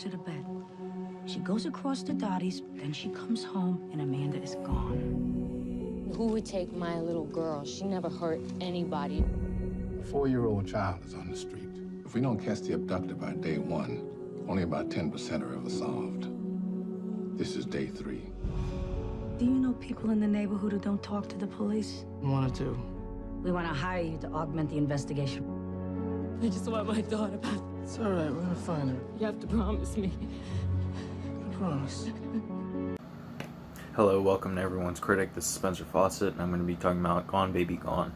puts her to bed. She goes across to Dottie's, then she comes home, and Amanda is gone. Who would take my little girl? She never hurt anybody. A 4-year-old child is on the street. If we don't catch the abductor by day 1, only about 10% are ever solved. This is day 3. Do you know people in the neighborhood who don't talk to the police? 1 or 2. We want to hire you to augment the investigation. I just want my daughter back. It's all right. We're gonna find her. You have to promise me. I promise. Hello, welcome to Everyone's Critic. This is Spencer Fawcett, and I'm going to be talking about Gone Baby Gone.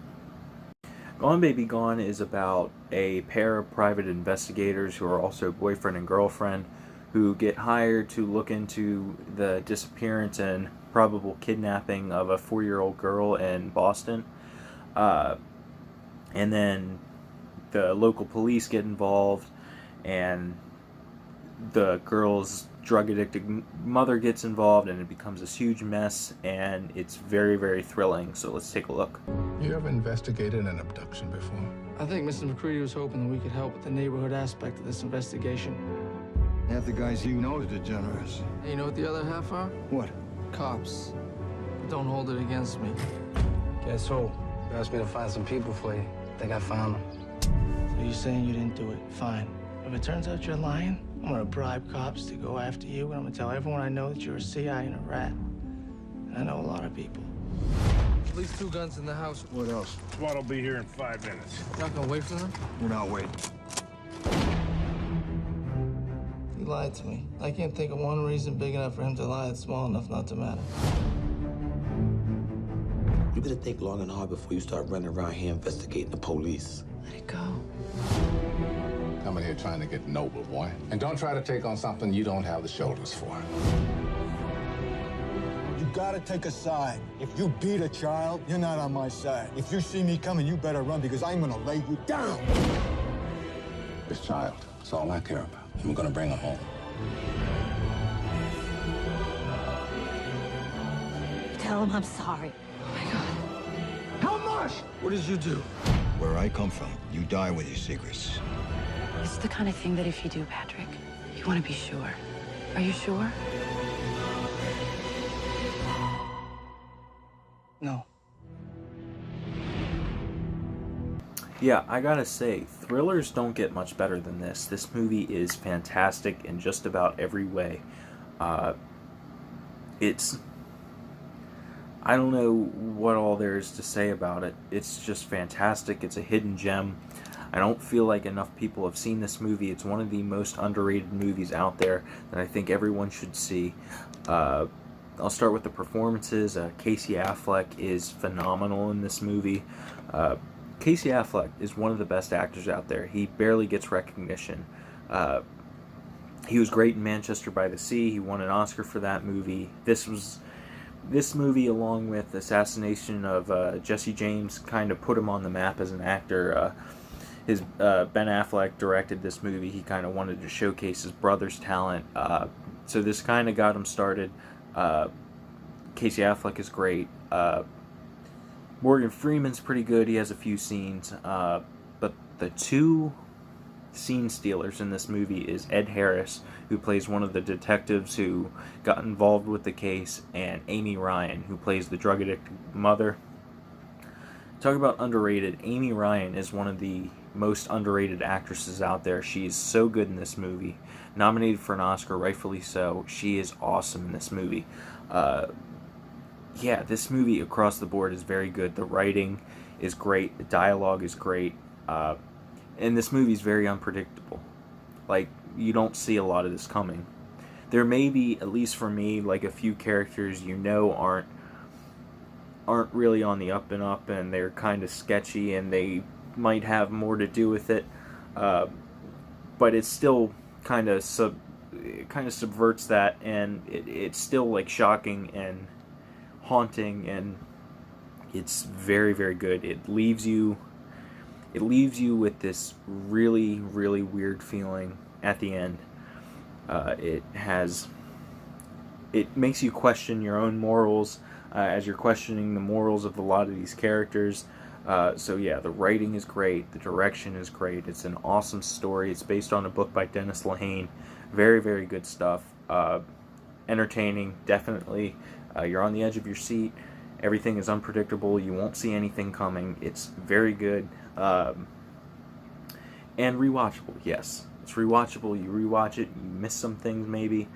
Gone Baby Gone is about a pair of private investigators who are also boyfriend and girlfriend who get hired to look into the disappearance and probable kidnapping of a 4-year-old girl in Boston. And then the local police get involved, and the girl's drug-addicted mother gets involved, and it becomes this huge mess, and it's very, very thrilling. So let's take a look. You ever investigated an abduction before? I think Mr. McCready was hoping that we could help with the neighborhood aspect of this investigation. Half the guys you know is degenerates. Hey, you know what the other half are? What? Cops. But don't hold it against me. Guess who? You asked me to find some people for you. I think I found them. So you're saying you didn't do it? Fine. If it turns out you're lying, I'm gonna bribe cops to go after you, and I'm gonna tell everyone I know that you're a CI and a rat. And I know a lot of people. At least 2 guns in the house. What else? SWAT will be here in 5 minutes. You're not gonna wait for them? We're not waiting. He lied to me. I can't think of one reason big enough for him to lie that's small enough not to matter. You better think long and hard before you start running around here investigating the police. Let it go. Coming here trying to get noble, boy. And don't try to take on something you don't have the shoulders for. You gotta take a side. If you beat a child, you're not on my side. If you see me coming, you better run because I'm gonna lay you down. This child, that's all I care about. And we're gonna bring her home. Tell him I'm sorry. How much? What did you do? Where I come from, you die with your secrets. It's the kind of thing that if you do, Patrick, you want to be sure. Are you sure? No. Yeah, I gotta say, thrillers don't get much better than this. This movie is fantastic in just about every way. I don't know what all there is to say about it. It's just fantastic. It's a hidden gem. I don't feel like enough people have seen this movie. It's one of the most underrated movies out there that I think everyone should see. I'll start with the performances. Casey Affleck is phenomenal in this movie. Casey Affleck is one of the best actors out there. He barely gets recognition. He was great in Manchester by the Sea. He won an Oscar for that movie. This movie, along with Assassination of Jesse James, kind of put him on the map as an actor. Ben Affleck directed this movie. He kind of wanted to showcase his brother's talent. So this kind of got him started. Casey Affleck is great. Morgan Freeman's pretty good. He has a few scenes. But the 2 scene stealers in this movie is Ed Harris, who plays one of the detectives who got involved with the case, and Amy Ryan, who plays the drug-addicted mother. Talk about underrated. Amy Ryan is one of the most underrated actresses out there. She is so good in this movie. Nominated for an Oscar, rightfully so. She is awesome in this movie. Yeah, this movie across the board is very good. The writing is great. The dialogue is great. And this movie is very unpredictable. Like, you don't see a lot of this coming. There may be, at least for me, like a few characters you know aren't really on the up and up, and they're kind of sketchy, and they might have more to do with it. But it's still kind of subverts that, and it's still like shocking and haunting, and it's very, very good. It leaves you with this really, really weird feeling at the end. It makes you question your own morals as you're questioning the morals of a lot of these characters. So yeah, the writing is great, the direction is great, it's an awesome story. It's based on a book by Dennis Lehane. Very, very good stuff. Entertaining, definitely. You're on the edge of your seat. Everything is unpredictable. You won't see anything coming. It's very good. And rewatchable, yes. It's rewatchable. You rewatch it, you miss some things maybe.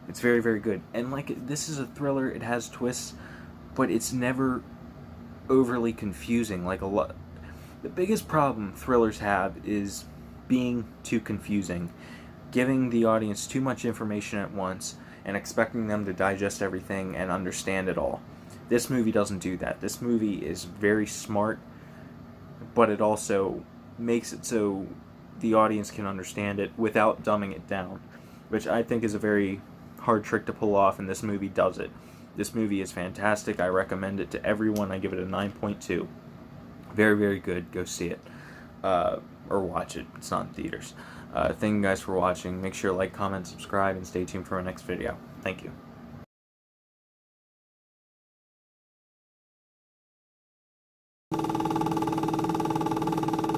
It's very, very good. And like, this is a thriller, it has twists, but it's never overly confusing. Like a lot, the biggest problem thrillers have is being too confusing, giving the audience too much information at once and expecting them to digest everything and understand it all. This movie doesn't do that. This movie is very smart, but it also makes it so the audience can understand it without dumbing it down, which I think is a very hard trick to pull off, and this movie does it. This movie is fantastic. I recommend it to everyone. I give it a 9.2. Very, very good. Go see it. Or watch it. It's not in theaters. Thank you guys for watching. Make sure to like, comment, subscribe, and stay tuned for our next video. Thank you.